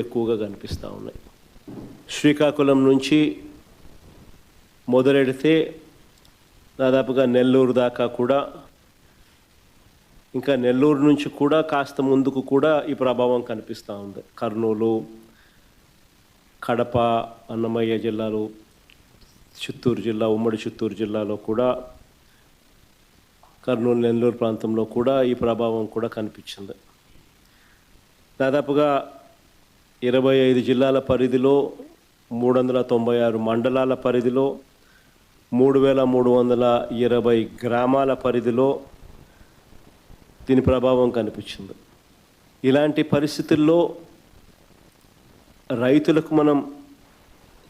ఎక్కువగా కనిపిస్తూ ఉన్నాయి. శ్రీకాకుళం నుంచి మొదలెడితే దాదాపుగా నెల్లూరు దాకా కూడా, ఇంకా నెల్లూరు నుంచి కూడా కాస్త ముందుకు కూడా ఈ ప్రభావం కనిపిస్తూ ఉంది. కర్నూలు, కడప, అన్నమయ్య జిల్లాలు, చిత్తూరు జిల్లా, ఉమ్మడి చిత్తూరు జిల్లాలో కూడా, కర్నూలు, నెల్లూరు ప్రాంతంలో కూడా ఈ ప్రభావం కూడా కనిపించింది. దాదాపుగా 25 జిల్లాల పరిధిలో, 396 మండలాల పరిధిలో, 3320 గ్రామాల పరిధిలో దీని ప్రభావం కనిపించింది. ఇలాంటి పరిస్థితుల్లో రైతులకు మనం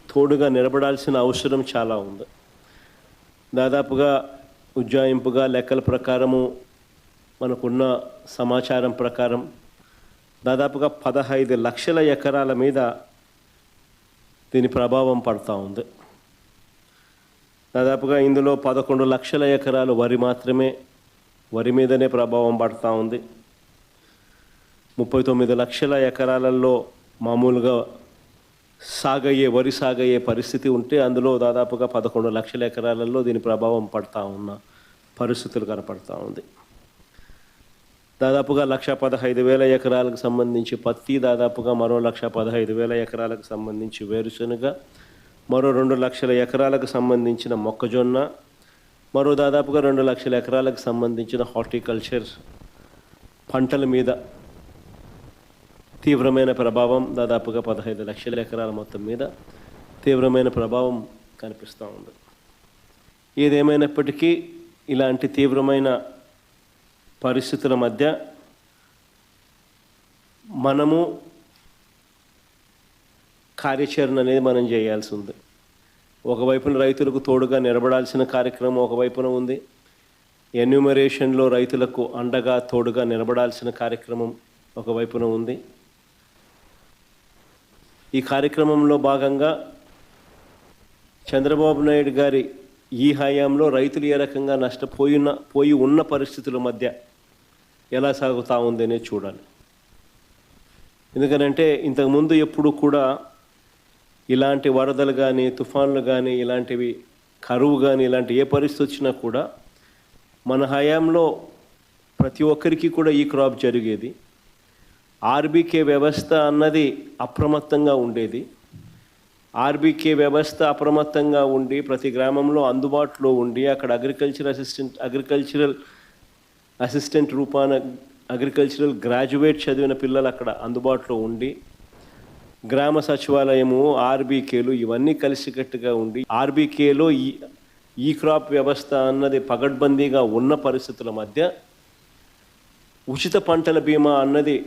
తోడుగా నిలబడాల్సిన అవసరం చాలా ఉంది. దాదాపుగా ఉజ్జాయింపుగా లెక్కల ప్రకారము, మనకున్న సమాచారం ప్రకారం దాదాపుగా 15 లక్షల ఎకరాల మీద దీని ప్రభావం పడుతూ ఉంది. దాదాపుగా ఇందులో 11 లక్షల ఎకరాలు వరి మీదనే ప్రభావం పడుతూ ఉంది. 39 లక్షల ఎకరాలలో మామూలుగా వరి సాగయ్యే పరిస్థితి ఉంటే, అందులో దాదాపుగా 11 లక్షల ఎకరాలలో దీని ప్రభావం పడుతూ ఉన్న పరిస్థితులు కనపడుతూ ఉంది. దాదాపుగా 1,15,000 ఎకరాలకు సంబంధించి పత్తి, దాదాపుగా మరో 1,15,000 ఎకరాలకు సంబంధించి వేరుశనగ, మరో 2 లక్షల ఎకరాలకు సంబంధించిన మొక్కజొన్న, మరో దాదాపుగా 2 లక్షల ఎకరాలకు సంబంధించిన హార్టికల్చర్ పంటల మీద తీవ్రమైన ప్రభావం, దాదాపుగా 15 లక్షల ఎకరాల మొత్తం మీద తీవ్రమైన ప్రభావం కనిపిస్తూ ఉంది. ఏదేమైనప్పటికీ ఇలాంటి తీవ్రమైన పరిస్థితుల మధ్య మనము కార్యాచరణ అనేది మనం చేయాల్సి ఉంది. ఒకవైపున రైతులకు తోడుగా నిలబడాల్సిన కార్యక్రమం ఒకవైపున ఉంది. ఎన్యూమరేషన్లో రైతులకు అండగా తోడుగా నిలబడాల్సిన కార్యక్రమం ఒకవైపున ఉంది. ఈ కార్యక్రమంలో భాగంగా చంద్రబాబు నాయుడు గారి ఈ హయాంలో రైతులు ఏ రకంగా నష్టపోయి ఉన్న పరిస్థితుల మధ్య ఎలా సాగుతూ ఉంది అనేది చూడాలి. ఎందుకనంటే ఇంతకుముందు ఎప్పుడు కూడా ఇలాంటి వరదలు కానీ, తుఫాన్లు కానీ, ఇలాంటివి కరువు కానీ, ఇలాంటి ఏ పరిస్థితి వచ్చినా కూడా మన హయాంలో ప్రతి ఒక్కరికి కూడా ఈ క్రాప్ జరిగేది. ఆర్బీకే వ్యవస్థ అన్నది అప్రమత్తంగా ఉండేది. ఆర్బీకే వ్యవస్థ అప్రమత్తంగా ఉండి ప్రతి గ్రామంలో అందుబాటులో ఉండి, అక్కడ అగ్రికల్చరల్ అసిస్టెంట్ రూపాన అగ్రికల్చరల్ గ్రాడ్యుయేట్ చదివిన పిల్లలు అక్కడ అందుబాటులో ఉండి, గ్రామ సచివాలయము, ఆర్బీకేలు ఇవన్నీ కలిసికట్టుగా ఉండి, ఆర్బీకేలో ఈ క్రాప్ వ్యవస్థ అన్నది పగడ్బందీగా ఉన్న పరిస్థితుల మధ్య ఉచిత పంటల బీమా అన్నది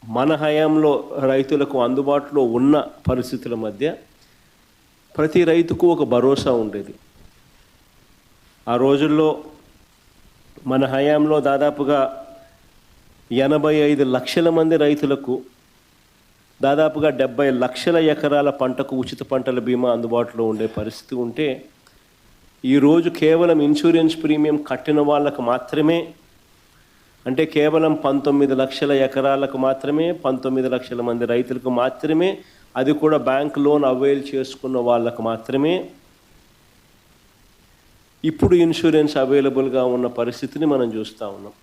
మన హయాంలో రైతులకు అందుబాటులో ఉన్న పరిస్థితుల మధ్య ప్రతి రైతుకు ఒక భరోసా ఉండేది. ఆ రోజుల్లో మన హయాంలో దాదాపుగా 85 లక్షల మంది రైతులకు దాదాపుగా 70 లక్షల ఎకరాల పంటకు ఉచిత పంటల బీమా అందుబాటులో ఉండే పరిస్థితి ఉంటే, ఈరోజు కేవలం ఇన్సూరెన్స్ ప్రీమియం కట్టిన వాళ్ళకు మాత్రమే, అంటే కేవలం 19 లక్షల ఎకరాలకు మాత్రమే, 19 లక్షల మంది రైతులకు మాత్రమే, అది కూడా బ్యాంక్ లోన్ అవైల్ చేసుకున్న వాళ్ళకు మాత్రమే ఇప్పుడు ఇన్సూరెన్స్ అవైలబుల్గా ఉన్న పరిస్థితిని మనం చూస్తూ ఉన్నాం.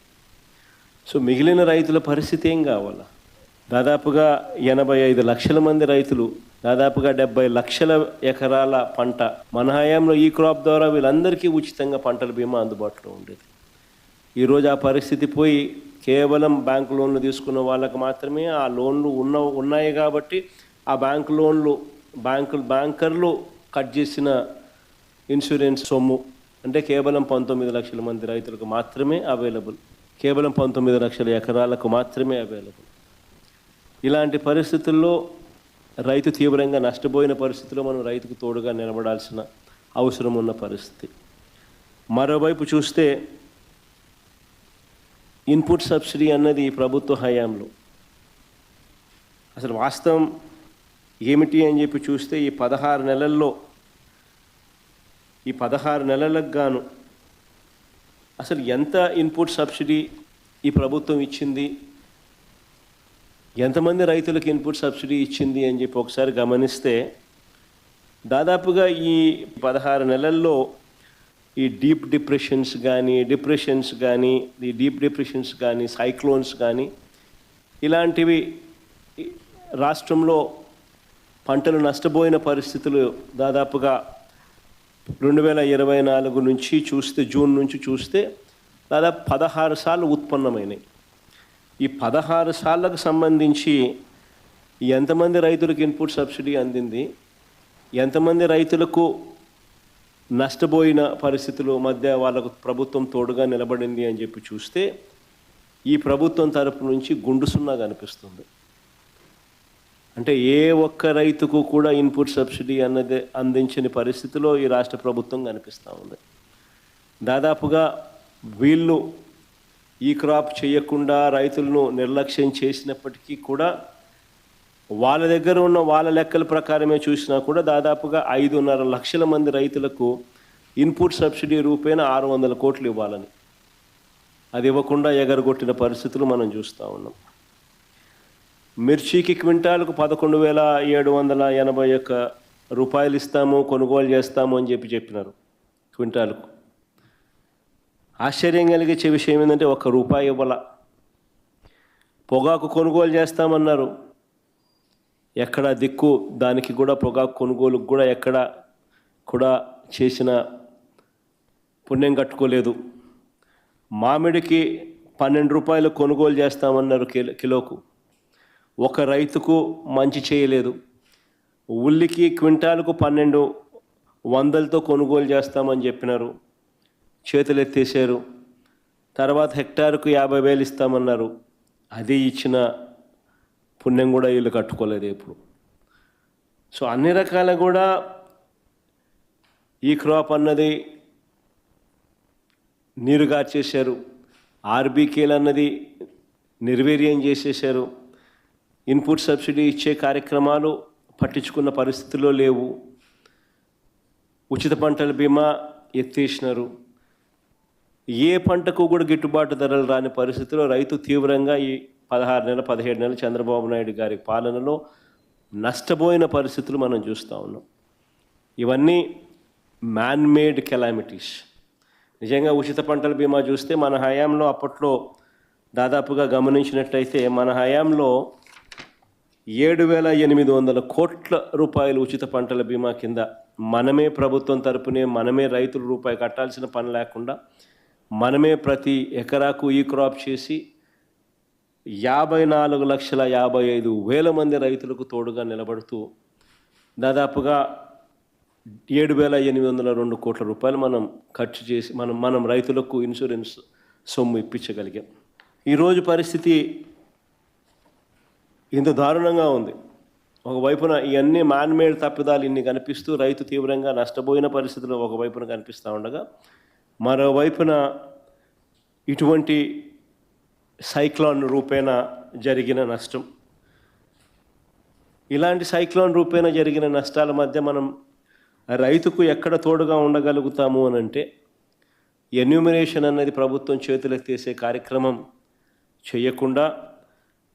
సో మిగిలిన రైతుల పరిస్థితి ఏం కావాలా? దాదాపుగా 85 లక్షల మంది రైతులు, దాదాపుగా 70 లక్షల ఎకరాల పంట మన హయాంలో ఈ క్రాప్ ద్వారా వీళ్ళందరికీ ఉచితంగా పంటల బీమా అందుబాటులో ఉండేది. ఈరోజు ఆ పరిస్థితి పోయి కేవలం బ్యాంకు లోన్లు తీసుకున్న వాళ్ళకు మాత్రమే ఆ లోన్లు ఉన్నాయి కాబట్టి ఆ బ్యాంకర్లు కట్ చేసిన ఇన్సూరెన్స్ సొమ్ము అంటే కేవలం 19 లక్షల మంది రైతులకు మాత్రమే అవైలబుల్, కేవలం 19 లక్షల ఎకరాలకు మాత్రమే అవైలబుల్. ఇలాంటి పరిస్థితుల్లో రైతు తీవ్రంగా నష్టపోయిన పరిస్థితిలో మనం రైతుకు తోడుగా నిలబడాల్సిన అవసరం ఉన్న పరిస్థితి. మరోవైపు చూస్తే ఇన్పుట్ సబ్సిడీ అన్నది ఈ ప్రభుత్వ హయాంలో అసలు వాస్తవం ఏమిటి అని చెప్పి చూస్తే ఈ 16 నెలల్లో ఈ 16 నెలలకు గాను అసలు ఎంత ఇన్పుట్ సబ్సిడీ ఈ ప్రభుత్వం ఇచ్చింది, ఎంతమంది రైతులకు ఇన్పుట్ సబ్సిడీ ఇచ్చింది అని చెప్పి ఒకసారి గమనిస్తే దాదాపుగా ఈ 16 నెలల్లో ఈ డీప్ డిప్రెషన్స్ కానీ సైక్లోన్స్ కానీ ఇలాంటివి రాష్ట్రంలో పంటలు నష్టపోయిన పరిస్థితులు దాదాపుగా 2024 నుంచి చూస్తే జూన్ నుంచి చూస్తే దాదాపు 16 సార్లు ఉత్పన్నమైనాయి. ఈ 16 సార్లకు సంబంధించి ఎంతమంది రైతులకు ఇన్పుట్ సబ్సిడీ అందింది, ఎంతమంది రైతులకు నష్టపోయిన పరిస్థితుల మధ్య వాళ్ళకు ప్రభుత్వం తోడుగా నిలబడింది అని చెప్పి చూస్తే ఈ ప్రభుత్వం తరపు నుంచి గుండు సున్నా కనిపిస్తుంది. అంటే ఏ ఒక్క రైతుకు కూడా ఇన్పుట్ సబ్సిడీ అన్నది అందించని పరిస్థితిలో ఈ రాష్ట్ర ప్రభుత్వం కనిపిస్తూ ఉంది. దాదాపుగా వీళ్ళు ఈ క్రాప్ చేయకుండా రైతులను నిర్లక్ష్యం చేసినప్పటికీ కూడా వాళ్ళ దగ్గర ఉన్న వాళ్ళ లెక్కల ప్రకారమే చూసినా కూడా దాదాపుగా 5.5 లక్షల మంది రైతులకు ఇన్పుట్ సబ్సిడీ రూపేణ 600 కోట్లు ఇవ్వాలని అది ఇవ్వకుండా ఎగరగొట్టిన పరిస్థితులు మనం చూస్తూ ఉన్నాం. మిర్చికి క్వింటాలకు 11,781 రూపాయలు ఇస్తాము, కొనుగోలు చేస్తాము అని చెప్పినారు క్వింటాలకు. ఆశ్చర్యం కలిగించే విషయం ఏంటంటే ₹1 ఇవ్వాల. పొగాకు కొనుగోలు చేస్తామన్నారు, ఎక్కడ దిక్కు దానికి కూడా పొగాకు కొనుగోలుకు కూడా ఎక్కడ కూడా చేసిన పుణ్యం కట్టుకోలేదు. మామిడికి ₹12 కొనుగోలు చేస్తామన్నారు కిలోకు, ఒక రైతుకు మంచి చేయలేదు. ఉల్లికి క్వింటాలకు 1200తో కొనుగోలు చేస్తామని చెప్పినారు, చేతులు ఎత్తేసారు. తర్వాత హెక్టారుకు 50,000 ఇస్తామన్నారు, అది ఇచ్చిన పుణ్యం కూడా వీళ్ళు కట్టుకోలేదు ఇప్పుడు. సో అన్ని రకాల కూడా ఈ క్రాప్ అన్నది నీరుగార్చేశారు. ఆర్బీకేలు అన్నది నిర్వీర్యం చేసేశారు. ఇన్పుట్ సబ్సిడీ ఇచ్చే కార్యక్రమాలు పట్టించుకున్న పరిస్థితుల్లో లేవు. ఉచిత పంటల బీమా ఎత్తేసినారు. ఏ పంటకు కూడా గిట్టుబాటు ధరలు రాని పరిస్థితిలో రైతు తీవ్రంగా ఈ 17 నెలలు చంద్రబాబు నాయుడు గారి పాలనలో నష్టపోయిన పరిస్థితులు మనం చూస్తూ ఉన్నాం. ఇవన్నీ మ్యాన్మేడ్ కెలామిటీస్. నిజంగా ఉచిత పంటల బీమా చూస్తే మన హయాంలో అప్పట్లో దాదాపుగా గమనించినట్టయితే మన హయాంలో 7,800 కోట్ల రూపాయలు ఉచిత పంటల బీమా కింద మనమే ప్రభుత్వం తరపునే మనమే రైతులు రూపాయి కట్టాల్సిన పని లేకుండా మనమే ప్రతి ఎకరాకు ఈ క్రాప్ చేసి 54,55,000 మంది రైతులకు తోడుగా నిలబడుతూ దాదాపుగా 7,802 కోట్ల రూపాయలు మనం ఖర్చు చేసి మనం రైతులకు ఇన్సూరెన్స్ సొమ్ము ఇప్పించగలిగాం. ఈరోజు పరిస్థితి ఇంత దారుణంగా ఉంది. ఒకవైపున ఇవన్నీ మ్యాన్మేడ్ తప్పిదాలు ఇన్ని కనిపిస్తూ రైతు తీవ్రంగా నష్టపోయిన పరిస్థితులు ఒకవైపున కనిపిస్తూ ఉండగా, మరోవైపున ఇటువంటి సైక్లోన్ రూపేణ జరిగిన నష్టం, ఇలాంటి సైక్లోన్ రూపేణ జరిగిన నష్టాల మధ్య మనం రైతుకు ఎక్కడ తోడుగా ఉండగలుగుతాము అని అంటే ఎన్యూమరేషన్ అన్నది ప్రభుత్వం చేతులెత్తేసే కార్యక్రమం చేయకుండా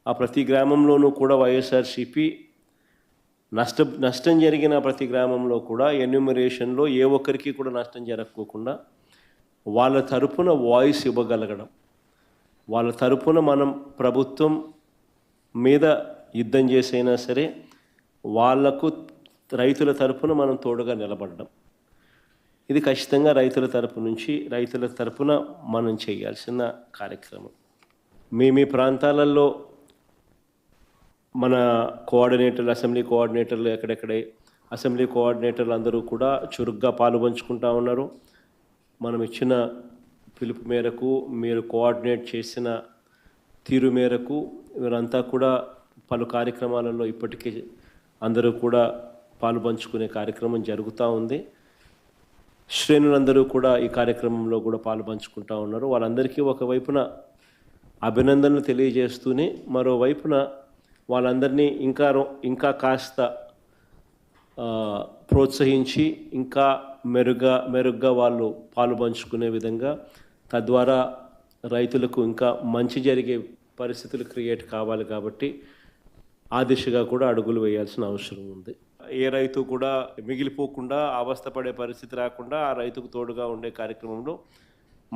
ఆ ప్రతి గ్రామంలోనూ కూడా వైఎస్ఆర్సీపీ నష్టం జరిగిన ప్రతి గ్రామంలో కూడా ఎన్యూమరేషన్లో ఏ ఒక్కరికి కూడా నష్టం జరగకోకుండా వాళ్ళ తరపున వాయిస్ ఇవ్వగలగడం, వాళ్ళ తరపున మనం ప్రభుత్వం మీద యుద్ధం చేసైనా సరే వాళ్లకు రైతుల తరపున మనం తోడుగా నిలబడడం, ఇది ఖచ్చితంగా రైతుల తరపున మనం చేయాల్సిన కార్యక్రమం. మీ ప్రాంతాలలో మన కోఆర్డినేటర్లు, అసెంబ్లీ కోఆర్డినేటర్లు ఎక్కడెక్కడే అసెంబ్లీ కోఆర్డినేటర్లు అందరూ కూడా చురుగ్గా పాలుపంచుకుంటూ ఉన్నారు. మనం ఇచ్చిన పిలుపు మేరకు, మీరు కోఆర్డినేట్ చేసిన తీరు మేరకు వీరంతా కూడా పలు కార్యక్రమాలలో ఇప్పటికీ అందరూ కూడా పాలుపంచుకునే కార్యక్రమం జరుగుతూ ఉంది. శ్రేణులందరూ కూడా ఈ కార్యక్రమంలో కూడా పాలుపంచుకుంటూ ఉన్నారు. వాళ్ళందరికీ ఒకవైపున అభినందనలు తెలియజేస్తూనే మరోవైపున వాళ్ళందరినీ ఇంకా కాస్త ప్రోత్సహించి ఇంకా మెరుగ్గా వాళ్ళు పాలుపంచుకునే విధంగా, తద్వారా రైతులకు ఇంకా మంచి జరిగే పరిస్థితులు క్రియేట్ కావాలి. కాబట్టి ఆ దిశగా కూడా అడుగులు వేయాల్సిన అవసరం ఉంది. ఏ రైతు కూడా మిగిలిపోకుండా అవస్థపడే పరిస్థితి రాకుండా ఆ రైతుకు తోడుగా ఉండే కార్యక్రమంలో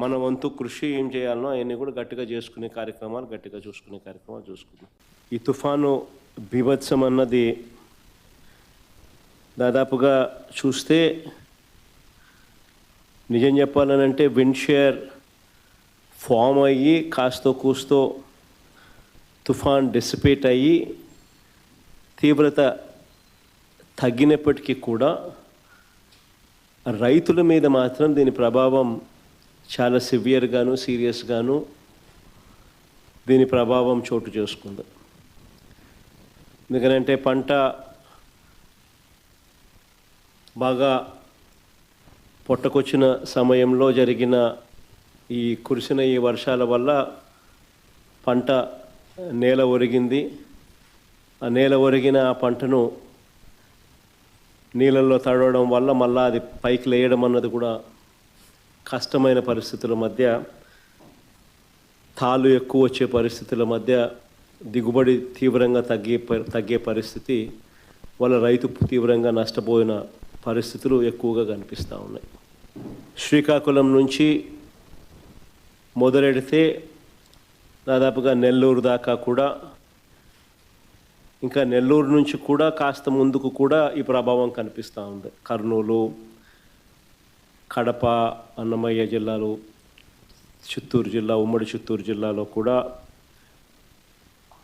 మన వంతు కృషి ఏం చేయాలనో అవన్నీ కూడా గట్టిగా చూసుకునే కార్యక్రమాలు చూసుకుందాం. ఈ తుఫాను బీభత్సం అన్నది దాదాపుగా చూస్తే నిజం చెప్పాలనంటే విండ్ షేర్ ఫామ్ అయ్యి కాస్తో కూస్తో తుఫాన్ డిసిపేట్ అయ్యి తీవ్రత తగ్గినప్పటికీ కూడా రైతుల మీద మాత్రం దీని ప్రభావం చాలా సివియర్గాను సీరియస్గాను దీని ప్రభావం చోటు చేసుకుంది. ఎందుకంటే పంట బాగా పొట్టకొచ్చిన సమయంలో జరిగిన కురిసిన ఈ వర్షాల వల్ల పంట నేల ఒరిగింది. ఆ నేల ఒరిగిన ఆ పంటను నీళ్ళల్లో తడవడం వల్ల మళ్ళీ అది పైకి లేయడం అన్నది కూడా కష్టమైన పరిస్థితుల మధ్య, తాళ్ళు ఎక్కువ వచ్చే పరిస్థితుల మధ్య దిగుబడి తీవ్రంగా తగ్గే పరిస్థితి వల్ల రైతు తీవ్రంగా నష్టపోయిన పరిస్థితులు ఎక్కువగా కనిపిస్తూ ఉన్నాయి. శ్రీకాకుళం నుంచి మొదలెడితే దాదాపుగా నెల్లూరు దాకా కూడా, ఇంకా నెల్లూరు నుంచి కూడా కాస్త ముందుకు కూడా ఈ ప్రభావం కనిపిస్తూ ఉంది. కర్నూలు, కడప, అన్నమయ్య జిల్లాలు, చిత్తూరు జిల్లా, ఉమ్మడి చిత్తూరు జిల్లాలో కూడా,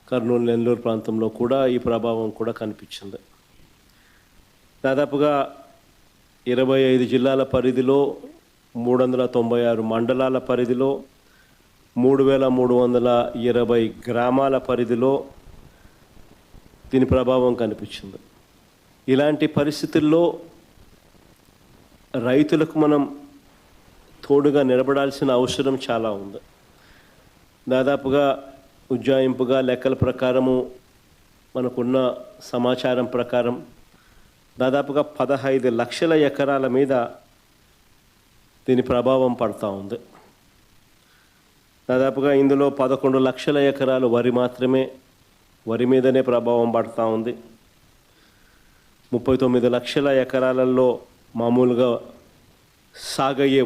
కర్నూలు నెల్లూరు ప్రాంతంలో కూడా ఈ ప్రభావం కూడా కనిపించింది. దాదాపుగా 25 జిల్లాల పరిధిలో, 396 మండలాల పరిధిలో, 3320 గ్రామాల పరిధిలో దీని ప్రభావం కనిపించింది. ఇలాంటి పరిస్థితుల్లో రైతులకు మనం తోడుగా నిలబడాల్సిన అవసరం చాలా ఉంది. దాదాపుగా ఉజ్జాయింపుగా లెక్కల ప్రకారము, మనకున్న సమాచారం ప్రకారం దాదాపుగా 15 లక్షల ఎకరాల మీద దీని ప్రభావం పడుతూ ఉంది. దాదాపుగా ఇందులో 11 లక్షల ఎకరాలు వరి మీదనే ప్రభావం పడుతూ ఉంది. 39 లక్షల ఎకరాలలో మామూలుగా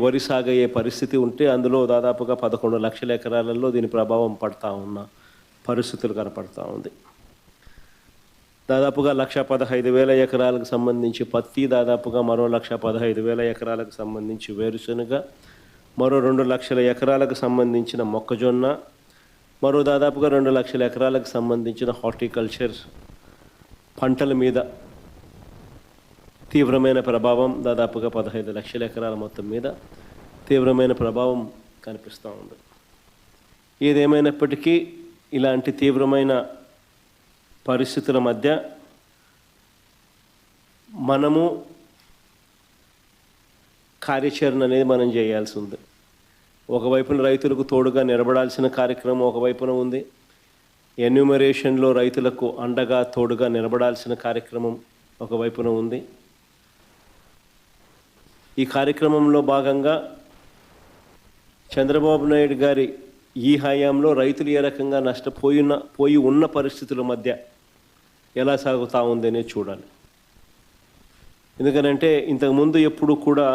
వరి సాగయ్యే పరిస్థితి ఉంటే అందులో దాదాపుగా 11 లక్షల ఎకరాలలో దీని ప్రభావం పడుతూ ఉన్న పరిస్థితులు కనపడుతూ ఉంది. దాదాపుగా 1,15,000 ఎకరాలకు సంబంధించి పత్తి, దాదాపుగా మరో 1,15,000 ఎకరాలకు సంబంధించి వేరుశనగ, మరో 2 లక్షల ఎకరాలకు సంబంధించిన మొక్కజొన్న, మరో దాదాపుగా 2 లక్షల ఎకరాలకు సంబంధించిన హార్టికల్చర్ పంటల మీద తీవ్రమైన ప్రభావం, దాదాపుగా 15 లక్షల ఎకరాల మొత్తం మీద తీవ్రమైన ప్రభావం కనిపిస్తూ ఉంది. ఏదేమైనప్పటికీ ఇలాంటి తీవ్రమైన పరిస్థితుల మధ్య మనము కార్యాచరణ అనేది మనం చేయాల్సి ఉంది. ఒకవైపున రైతులకు తోడుగా నిలబడాల్సిన కార్యక్రమం ఒకవైపున ఉంది. ఎన్యూమరేషన్లో రైతులకు అండగా తోడుగా నిలబడాల్సిన కార్యక్రమం ఒకవైపున ఉంది. ఈ కార్యక్రమంలో భాగంగా చంద్రబాబు నాయుడు గారి ఈ హయాంలో రైతులు ఏ రకంగా పోయి ఉన్న పరిస్థితుల మధ్య ఎలా సాగుతూ ఉందనే చూడాలి. ఎందుకనంటే ఇంతకుముందు ఎప్పుడు కూడా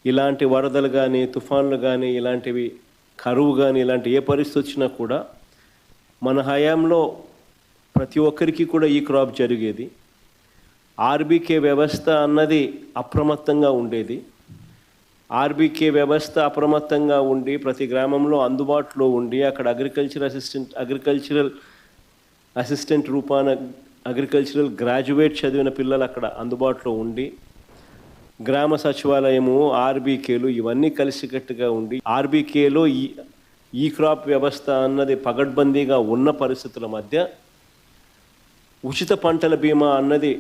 ఇలాంటి వరదలు కానీ, తుఫాన్లు కానీ, ఇలాంటివి కరువు కానీ, ఇలాంటి ఏ పరిస్థితి వచ్చినా కూడా మన హయాంలో ప్రతి ఒక్కరికి కూడా ఈ క్రాప్ జరిగేది. ఆర్బీకే వ్యవస్థ అన్నది అప్రమత్తంగా ఉండేది. ఆర్బీకే వ్యవస్థ అప్రమత్తంగా ఉండి ప్రతి గ్రామంలో అందుబాటులో ఉండి అక్కడ అగ్రికల్చరల్ అసిస్టెంట్ రూపాన అగ్రికల్చరల్ గ్రాడ్యుయేట్ చదివిన పిల్లలు అక్కడ అందుబాటులో ఉండి, గ్రామ సచివాలయము, ఆర్బీకేలు ఇవన్నీ కలిసికట్టుగా ఉండి, ఆర్బీకేలో ఈ క్రాప్ వ్యవస్థ అన్నది పగడ్బందీగా ఉన్న పరిస్థితుల మధ్య ఉచిత పంటల బీమా అన్నది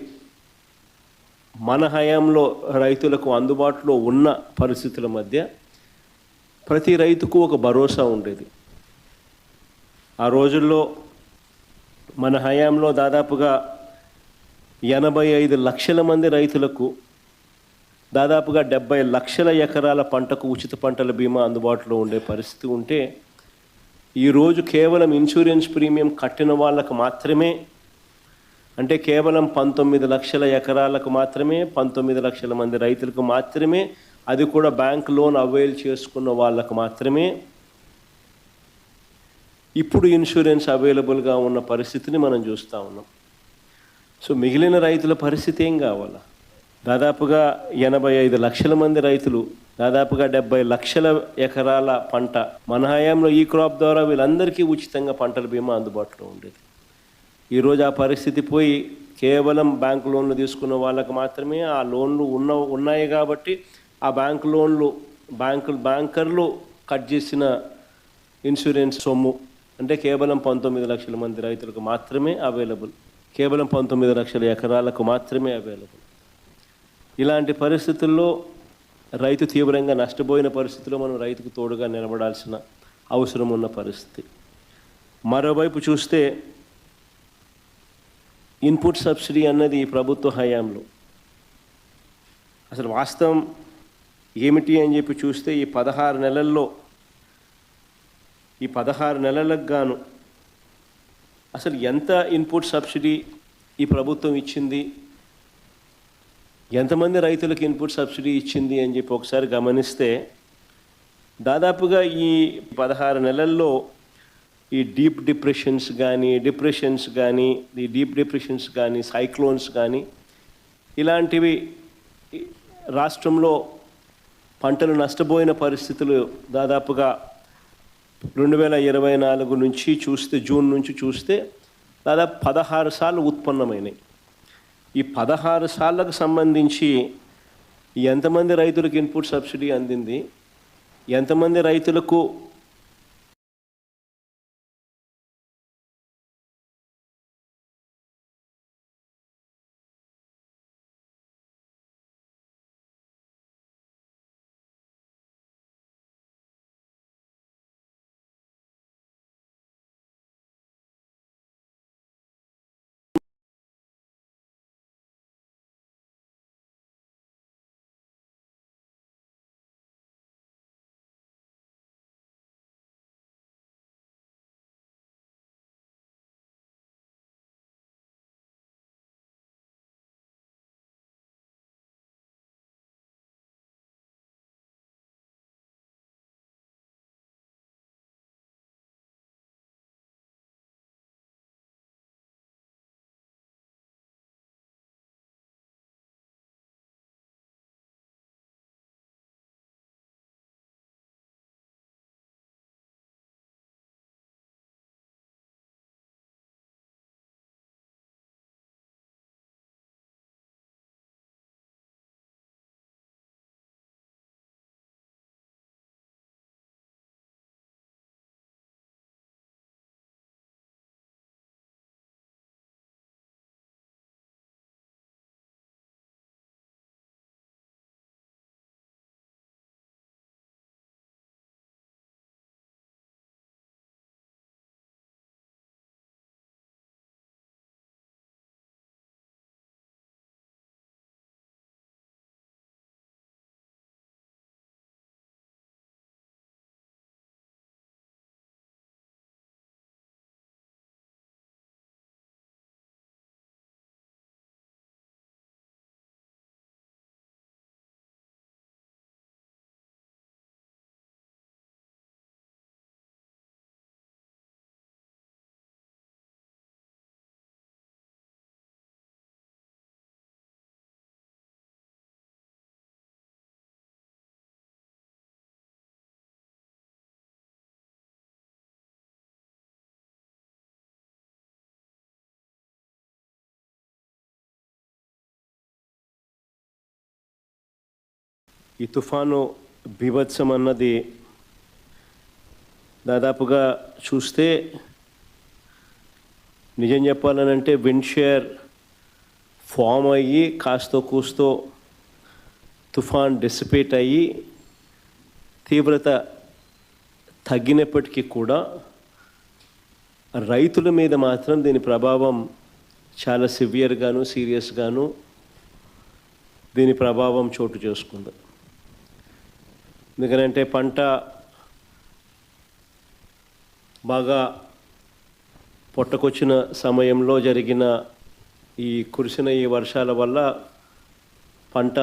మన హయాంలో రైతులకు అందుబాటులో ఉన్న పరిస్థితుల మధ్య ప్రతి రైతుకు ఒక భరోసా ఉండేది. ఆ రోజుల్లో మన హయాంలో దాదాపుగా 85 లక్షల మంది రైతులకు దాదాపుగా 70 లక్షల ఎకరాల పంటకు ఉచిత పంటల బీమా అందుబాటులో ఉండే పరిస్థితి ఉంటే, ఈరోజు కేవలం ఇన్సూరెన్స్ ప్రీమియం కట్టిన వాళ్ళకు మాత్రమే అంటే కేవలం 19 లక్షల ఎకరాలకు మాత్రమే, 19 లక్షల మంది రైతులకు మాత్రమే, అది కూడా బ్యాంక్ లోన్ అవైల్ చేసుకున్న వాళ్ళకు మాత్రమే ఇప్పుడు ఇన్సూరెన్స్ అవైలబుల్గా ఉన్న పరిస్థితిని మనం చూస్తూ ఉన్నాం. సో మిగిలిన రైతుల పరిస్థితి ఏం కావాలా? దాదాపుగా 85 లక్షల మంది రైతులు, దాదాపుగా 70 లక్షల ఎకరాల పంట మన హయాంలో ఈ క్రాప్ ద్వారా వీళ్ళందరికీ ఉచితంగా పంటల బీమా అందుబాటులో ఉండేది. ఈరోజు ఆ పరిస్థితి పోయి కేవలం బ్యాంక్ లోన్లు తీసుకున్న వాళ్ళకు మాత్రమే ఆ లోన్లు ఉన్నాయి కాబట్టి ఆ బ్యాంక్ లోన్లు బ్యాంకర్లు కట్ చేసిన ఇన్సూరెన్స్ సొమ్ము అంటే కేవలం 19 లక్షల మంది రైతులకు మాత్రమే అవైలబుల్, కేవలం 19 లక్షల ఎకరాలకు మాత్రమే అవైలబుల్. ఇలాంటి పరిస్థితుల్లో రైతు తీవ్రంగా నష్టపోయిన పరిస్థితిలో మనం రైతుకు తోడుగా నిలబడాల్సిన అవసరం ఉన్న పరిస్థితి. మరోవైపు చూస్తే ఇన్పుట్ సబ్సిడీ అన్నది ఈ ప్రభుత్వ హయాంలో అసలు వాస్తవం ఏమిటి అని చెప్పి చూస్తే ఈ 16 నెలలకు గాను అసలు ఎంత ఇన్పుట్ సబ్సిడీ ఈ ప్రభుత్వం ఇచ్చింది, ఎంతమంది రైతులకు ఇన్పుట్ సబ్సిడీ ఇచ్చింది అని చెప్పి ఒకసారి గమనిస్తే దాదాపుగా ఈ 16 నెలల్లో ఈ డీప్ డిప్రెషన్స్ కానీ సైక్లోన్స్ కానీ ఇలాంటివి రాష్ట్రంలో పంటలు నష్టపోయిన పరిస్థితులు దాదాపుగా 2024 నుంచి చూస్తే జూన్ నుంచి చూస్తే దాదాపు 16 సార్లు ఉత్పన్నమైనాయి. ఈ 16 సార్లకు సంబంధించి ఎంతమంది రైతులకు ఇన్పుట్ సబ్సిడీ అందింది, ఎంతమంది రైతులకు ఈ తుఫాను బీభత్సం అన్నది దాదాపుగా చూస్తే నిజం చెప్పాలనంటే విండ్ షేర్ ఫామ్ అయ్యి కాస్తో కూస్తో తుఫాన్ డిసిపేట్ అయ్యి తీవ్రత తగ్గినప్పటికీ కూడా రైతుల మీద మాత్రం దీని ప్రభావం చాలా సివియర్గాను సీరియస్గాను దీని ప్రభావం చోటు చేసుకుంది. ఎందుకంటే పంట బాగా పొట్టకొచ్చిన సమయంలో జరిగిన ఈ కురిసిన ఈ వర్షాల వల్ల పంట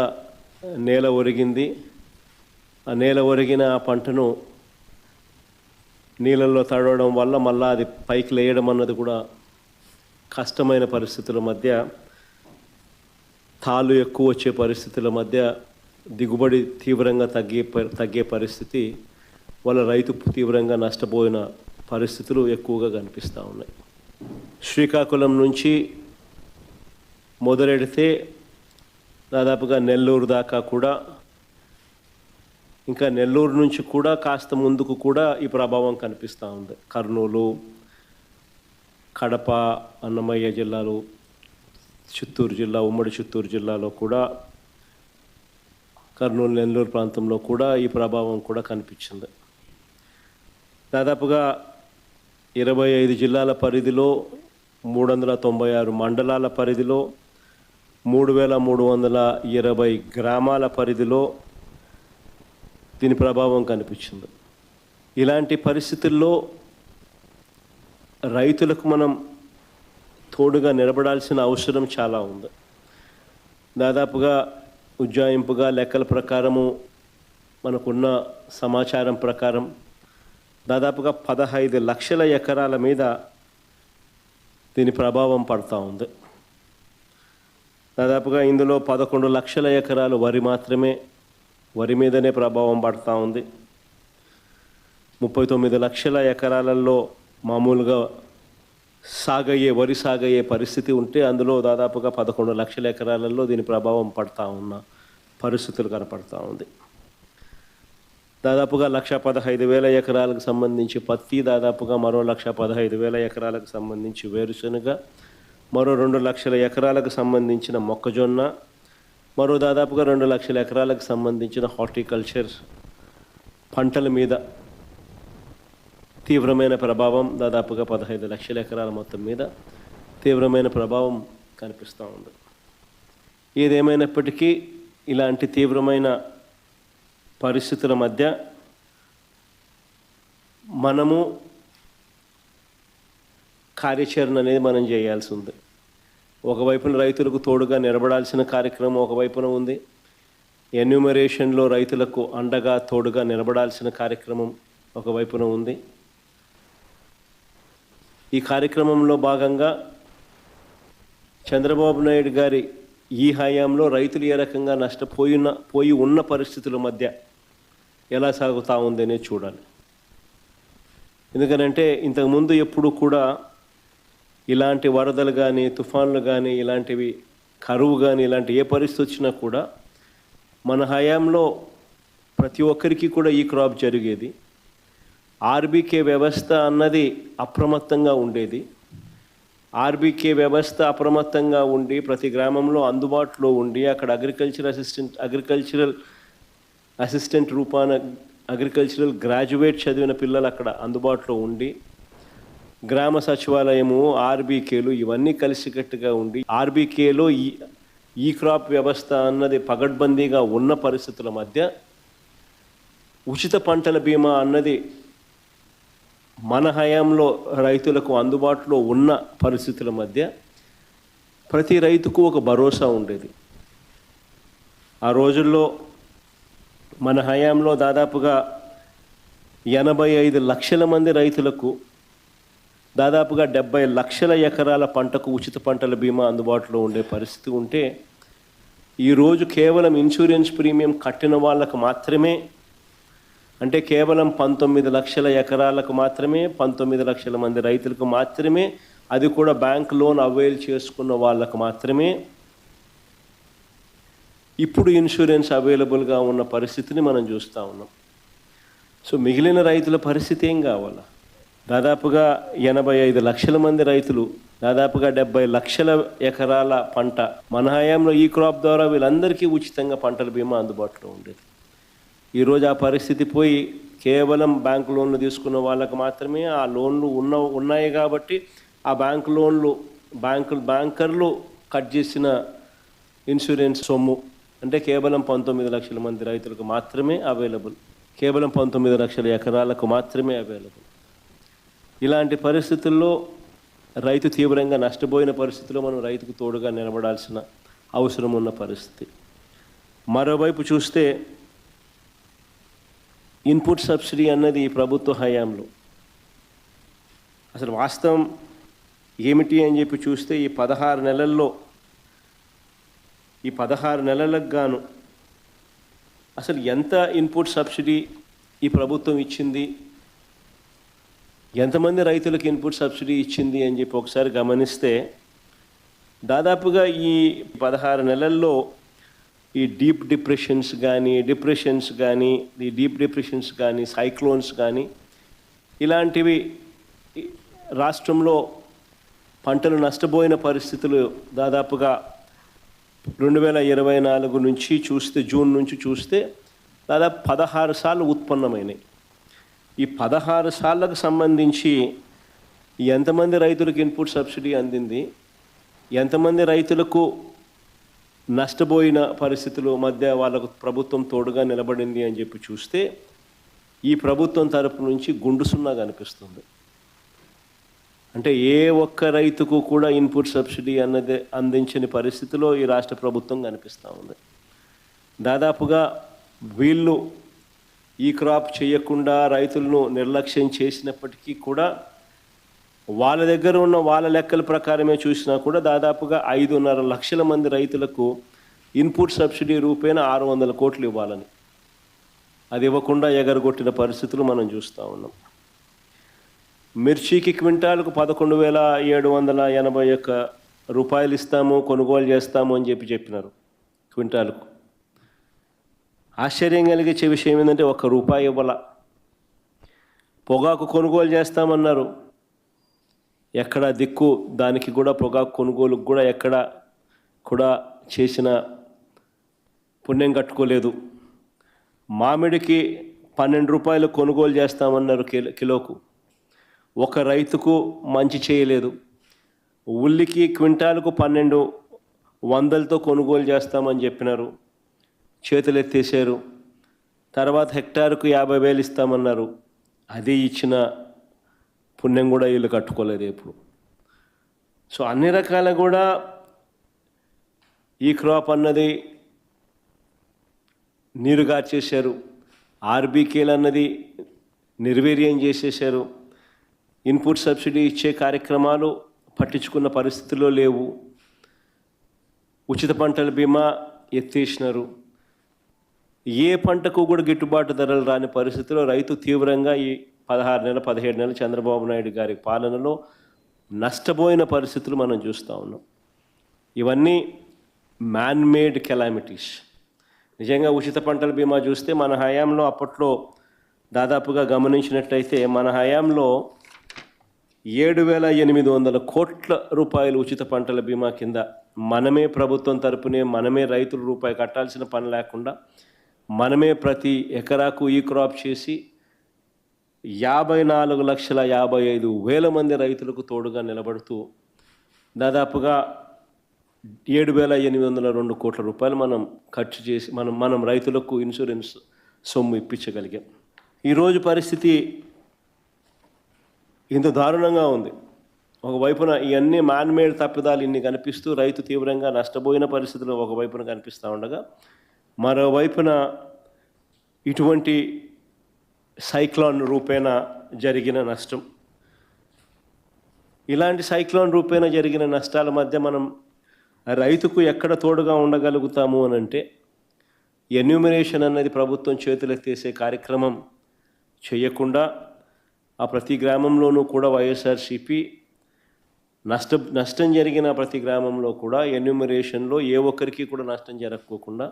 నేల ఒరిగింది. ఆ నేల ఒరిగిన ఆ పంటను నీళ్ళల్లో తడవడం వల్ల మళ్ళీ అది పైకి లేయడం అన్నది కూడా కష్టమైన పరిస్థితుల మధ్య, తాళ్ళు ఎక్కువ వచ్చే పరిస్థితుల మధ్య దిగుబడి తీవ్రంగా తగ్గే పరిస్థితి వల్ల రైతు తీవ్రంగా నష్టపోయిన పరిస్థితులు ఎక్కువగా కనిపిస్తూ ఉన్నాయి. శ్రీకాకుళం నుంచి మొదలెడితే దాదాపుగా నెల్లూరు దాకా కూడా, ఇంకా నెల్లూరు నుంచి కూడా కాస్త ముందుకు కూడా ఈ ప్రభావం కనిపిస్తూ ఉంది. కర్నూలు, కడప, అన్నమయ్య జిల్లాలు, చిత్తూరు జిల్లా, ఉమ్మడి చిత్తూరు జిల్లాలో కూడా, కర్నూలు, నెల్లూరు ప్రాంతంలో కూడా ఈ ప్రభావం కూడా కనిపించింది. దాదాపుగా 25 జిల్లాల పరిధిలో, 396 మండలాల పరిధిలో, 3320 గ్రామాల పరిధిలో దీని ప్రభావం కనిపించింది. ఇలాంటి పరిస్థితుల్లో రైతులకు మనం తోడుగా నిలబడాల్సిన అవసరం చాలా ఉంది. దాదాపుగా ఉజ్జాయింపుగా లెక్కల ప్రకారము, మనకున్న సమాచారం ప్రకారం దాదాపుగా 15 లక్షల ఎకరాల మీద దీని ప్రభావం పడుతూ ఉంది. దాదాపుగా ఇందులో 11 లక్షల ఎకరాలు వరి మీదనే ప్రభావం పడుతూ ఉంది. 39 లక్షల ఎకరాలలో మామూలుగా వరి సాగయ్యే పరిస్థితి ఉంటే, అందులో దాదాపుగా 11 లక్షల ఎకరాలలో దీని ప్రభావం పడుతూ ఉన్న పరిస్థితులు కనపడుతూ ఉంది. దాదాపుగా 1,15,000 ఎకరాలకు సంబంధించి పత్తి, దాదాపుగా మరో 1,15,000 ఎకరాలకు సంబంధించి వేరుశనగ, మరో 2 లక్షల ఎకరాలకు సంబంధించిన మొక్కజొన్న, మరో దాదాపుగా 2 లక్షల ఎకరాలకు సంబంధించిన హార్టికల్చర్ పంటల మీద తీవ్రమైన ప్రభావం, దాదాపుగా 15 లక్షల ఎకరాల మొత్తం మీద తీవ్రమైన ప్రభావం కనిపిస్తూ ఉంది. ఏదేమైనప్పటికీ ఇలాంటి తీవ్రమైన పరిస్థితుల మధ్య మనము కార్యాచరణ అనేది మనం చేయాల్సి ఉంది. ఒకవైపున రైతులకు తోడుగా నిలబడాల్సిన కార్యక్రమం ఒకవైపున ఉంది. ఎన్యూమరేషన్లో రైతులకు అండగా తోడుగా నిలబడాల్సిన కార్యక్రమం ఒకవైపున ఉంది. ఈ కార్యక్రమంలో భాగంగా చంద్రబాబు నాయుడు గారి ఈ హయాంలో రైతులు ఏ రకంగా నష్టపోయి ఉన్న పరిస్థితుల మధ్య ఎలా సాగుతూ ఉందనే చూడాలి. ఎందుకనంటే ఇంతకుముందు ఎప్పుడు కూడా ఇలాంటి వరదలు కానీ, తుఫాన్లు కానీ, ఇలాంటివి కరువు కానీ, ఇలాంటి ఏ పరిస్థితి వచ్చినా కూడా మన హయాంలో ప్రతి ఒక్కరికి కూడా ఈ క్రాప్ జరిగేది. ఆర్బీకే వ్యవస్థ అన్నది అప్రమత్తంగా ఉండేది. ఆర్బీకే వ్యవస్థ అప్రమత్తంగా ఉండి ప్రతి గ్రామంలో అందుబాటులో ఉండి, అక్కడ అగ్రికల్చరల్ అసిస్టెంట్ రూపాన అగ్రికల్చరల్ గ్రాడ్యుయేట్ చదివిన పిల్లలు అక్కడ అందుబాటులో ఉండి, గ్రామ సచివాలయము, ఆర్బీకేలు ఇవన్నీ కలిసికట్టుగా ఉండి, ఆర్బీకేలో ఈ క్రాప్ వ్యవస్థ అన్నది పగడ్బందీగా ఉన్న పరిస్థితుల మధ్య ఉచిత పంటల బీమా అన్నది మన హయాంలో రైతులకు అందుబాటులో ఉన్న పరిస్థితుల మధ్య ప్రతి రైతుకు ఒక భరోసా ఉండేది. ఆ రోజుల్లో మన హయాంలో దాదాపుగా 85 లక్షల మంది రైతులకు దాదాపుగా 70 లక్షల ఎకరాల పంటకు ఉచిత పంటల బీమా అందుబాటులో ఉండే పరిస్థితి ఉంటే, ఈరోజు కేవలం ఇన్సూరెన్స్ ప్రీమియం కట్టిన వాళ్ళకు మాత్రమే, అంటే కేవలం 19 లక్షల ఎకరాలకు మాత్రమే, 19 లక్షల మంది రైతులకు మాత్రమే, అది కూడా బ్యాంక్ లోన్ అవైల్ చేసుకున్న వాళ్ళకు మాత్రమే ఇప్పుడు ఇన్సూరెన్స్ అవైలబుల్గా ఉన్న పరిస్థితిని మనం చూస్తూ ఉన్నాం. సో మిగిలిన రైతుల పరిస్థితి ఏం కావాలా? దాదాపుగా 85 లక్షల మంది రైతులు, దాదాపుగా 70 లక్షల ఎకరాల పంట మన హయాంలో ఈ క్రాప్ ద్వారా వీళ్ళందరికీ ఉచితంగా పంటల బీమా అందుబాటులో ఉండేది. ఈరోజు ఆ పరిస్థితి పోయి కేవలం బ్యాంకు లోన్లు తీసుకున్న వాళ్ళకు మాత్రమే ఆ లోన్లు ఉన్నాయి కాబట్టి ఆ బ్యాంకర్లు కట్ చేసిన ఇన్సూరెన్స్ సొమ్ము అంటే కేవలం 19 లక్షల మంది రైతులకు మాత్రమే అవైలబుల్, కేవలం 19 లక్షల ఎకరాలకు మాత్రమే అవైలబుల్. ఇలాంటి పరిస్థితుల్లో రైతు తీవ్రంగా నష్టపోయిన పరిస్థితిలో మనం రైతుకు తోడుగా నిలబడాల్సిన అవసరం ఉన్న పరిస్థితి. మరోవైపు చూస్తే ఇన్పుట్ సబ్సిడీ అన్నది ప్రభుత్వ హయాంలో అసలు వాస్తవం ఏమిటి అని చెప్పి చూస్తే ఈ 16 నెలల్లో ఈ 16 నెలలకు గాను అసలు ఎంత ఇన్పుట్ సబ్సిడీ ఈ ప్రభుత్వం ఇచ్చింది, ఎంతమంది రైతులకు ఇన్పుట్ సబ్సిడీ ఇచ్చింది అని చెప్పి ఒకసారి గమనిస్తే దాదాపుగా ఈ 16 నెలల్లో ఈ డీప్ డిప్రెషన్స్ కానీ సైక్లోన్స్ కానీ ఇలాంటివి రాష్ట్రంలో పంటలు నష్టపోయిన పరిస్థితులు దాదాపుగా 2024 నుంచి చూస్తే జూన్ నుంచి చూస్తే దాదాపు 16 సార్లు ఉత్పన్నమైనాయి. ఈ 16 సార్లకు సంబంధించి ఎంతమంది రైతులకు ఇన్పుట్ సబ్సిడీ అందింది, ఎంతమంది రైతులకు నష్టపోయిన పరిస్థితుల మధ్య వాళ్ళకు ప్రభుత్వం తోడుగా నిలబడింది అని చెప్పి చూస్తే ఈ ప్రభుత్వం తరపు నుంచి గుండు సున్నా కనిపిస్తుంది. అంటే ఏ ఒక్క రైతుకు కూడా ఇన్పుట్ సబ్సిడీ అన్నది అందించని పరిస్థితిలో ఈ రాష్ట్ర ప్రభుత్వం కనిపిస్తూ ఉంది. దాదాపుగా వీళ్ళు ఈ క్రాప్ చేయకుండా రైతులను నిర్లక్ష్యం చేసినప్పటికీ కూడా వాళ్ళ దగ్గర ఉన్న వాళ్ళ లెక్కల ప్రకారమే చూసినా కూడా దాదాపుగా 5.5 లక్షల మంది రైతులకు ఇన్పుట్ సబ్సిడీ రూపేణ 600 కోట్లు ఇవ్వాలని అది ఇవ్వకుండా ఎగరగొట్టిన పరిస్థితులు మనం చూస్తూ ఉన్నాం. మిర్చికి క్వింటాలకు 11,781 రూపాయలు ఇస్తాము, కొనుగోలు చేస్తాము అని చెప్పినారు క్వింటాలకు. ఆశ్చర్యం కలిగించే విషయం ఏంటంటే ₹1 ఇవ్వాల. పొగాకు కొనుగోలు చేస్తామన్నారు, ఎక్కడ దిక్కు దానికి కూడా పొగాకు కొనుగోలుకు కూడా ఎక్కడ కూడా చేసిన పుణ్యం కట్టుకోలేదు. మామిడికి ₹12 కొనుగోలు చేస్తామన్నారు కిలోకు, ఒక రైతుకు మంచి చేయలేదు. ఉల్లికి క్వింటాలకు 1200తో కొనుగోలు చేస్తామని చెప్పినారు, చేతులు ఎత్తేసారు. తర్వాత హెక్టారుకు 50,000 ఇస్తామన్నారు, అది ఇచ్చిన పుణ్యం కూడా వీళ్ళు కట్టుకోలేదు ఎప్పుడు. సో అన్ని రకాల కూడా ఈ క్రాప్ అన్నది నీరుగార్చేశారు. ఆర్బీకేలు అన్నది నిర్వీర్యం చేసేశారు. ఇన్పుట్ సబ్సిడీ ఇచ్చే కార్యక్రమాలు పట్టించుకున్న పరిస్థితుల్లో లేవు. ఉచిత పంటల బీమా ఎత్తేసినారు. ఏ పంటకు కూడా గిట్టుబాటు ధరలు రాని పరిస్థితిలో రైతు తీవ్రంగా ఈ 17 నెలలు చంద్రబాబు నాయుడు గారి పాలనలో నష్టపోయిన పరిస్థితులు మనం చూస్తూ ఉన్నాం. ఇవన్నీ మ్యాన్మేడ్ కెలామిటీస్. నిజంగా ఉచిత పంటల బీమా చూస్తే మన హయాంలో అప్పట్లో దాదాపుగా గమనించినట్లయితే మన హయాంలో 7,800 కోట్ల రూపాయలు ఉచిత పంటల బీమా కింద మనమే ప్రభుత్వం తరపునే మనమే రైతులు రూపాయి కట్టాల్సిన పని లేకుండా మనమే ప్రతి ఎకరాకు ఈ క్రాప్ చేసి 54,55,000 మంది రైతులకు తోడుగా నిలబడుతూ దాదాపుగా 7,802 కోట్ల రూపాయలు మనం ఖర్చు చేసి మనం రైతులకు ఇన్సూరెన్స్ సొమ్ము ఇప్పించగలిగాం. ఈరోజు పరిస్థితి ఇంత దారుణంగా ఉంది. ఒకవైపున ఇవన్నీ మ్యాన్మేడ్ తప్పిదాలు ఇన్ని కనిపిస్తూ రైతు తీవ్రంగా నష్టపోయిన పరిస్థితులు ఒకవైపున కనిపిస్తూ ఉండగా, మరోవైపున ఇటువంటి సైక్లోన్ రూపేణ జరిగిన నష్టం, ఇలాంటి సైక్లోన్ రూపేణ జరిగిన నష్టాల మధ్య మనం రైతుకు ఎక్కడ తోడుగా ఉండగలుగుతాము అని అంటే ఎన్యూమరేషన్ అన్నది ప్రభుత్వం చేతులెత్తేసే కార్యక్రమం చేయకుండా ఆ ప్రతి గ్రామంలోనూ కూడా వైఎస్ఆర్సీపీ నష్టం జరిగిన ప్రతి గ్రామంలో కూడా ఎన్యూమరేషన్లో ఏ ఒక్కరికి కూడా నష్టం జరగకోకుండా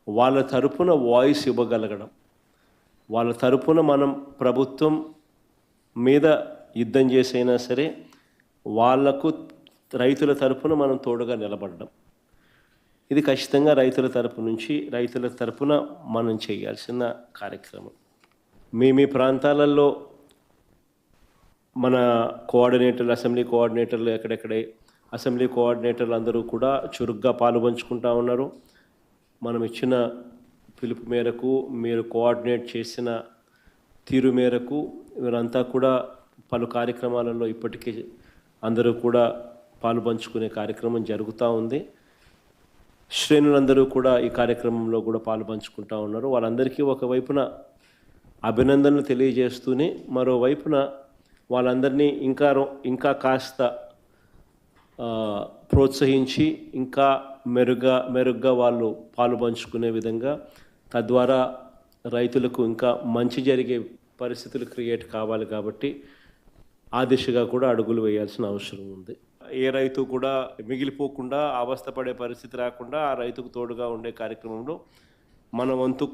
వాళ్ళ తరపున వాయిస్ ఇవ్వగలగడం, వాళ్ళ తరపున మనం ప్రభుత్వం మీద యుద్ధం చేసైనా సరే వాళ్లకు రైతుల తరపున మనం తోడుగా నిలబడడం, ఇది ఖచ్చితంగా రైతుల తరపున మనం చేయాల్సిన కార్యక్రమం. మీ ప్రాంతాలలో మన కోఆర్డినేటర్లు, అసెంబ్లీ కోఆర్డినేటర్లు ఎక్కడెక్కడే అసెంబ్లీ కోఆర్డినేటర్లు అందరూ కూడా చురుగ్గా పాలుపంచుకుంటూ ఉన్నారు. మనం ఇచ్చిన పిలుపు మేరకు, మీరు కోఆర్డినేట్ చేసిన తీరు మేరకు వీరంతా కూడా పలు కార్యక్రమాలలో ఇప్పటికే అందరూ కూడా పాలు పంచుకునే కార్యక్రమం జరుగుతూ ఉంది. శ్రేణులందరూ కూడా ఈ కార్యక్రమంలో కూడా పాలు పంచుకుంటూ ఉన్నారు. వాళ్ళందరికీ ఒకవైపున అభినందనలు తెలియజేస్తూనే మరోవైపున వాళ్ళందరినీ ఇంకా కాస్త ప్రోత్సహించి ఇంకా మెరుగ్గా వాళ్ళు పాలు పంచుకునే విధంగా, తద్వారా రైతులకు ఇంకా మంచి జరిగే పరిస్థితులు క్రియేట్ కావాలి. కాబట్టి ఆ దిశగా కూడా అడుగులు వేయాల్సిన అవసరం ఉంది. ఏ రైతు కూడా మిగిలిపోకుండా అవస్థపడే పరిస్థితి రాకుండా ఆ రైతుకు తోడుగా ఉండే కార్యక్రమంలో మన వంతు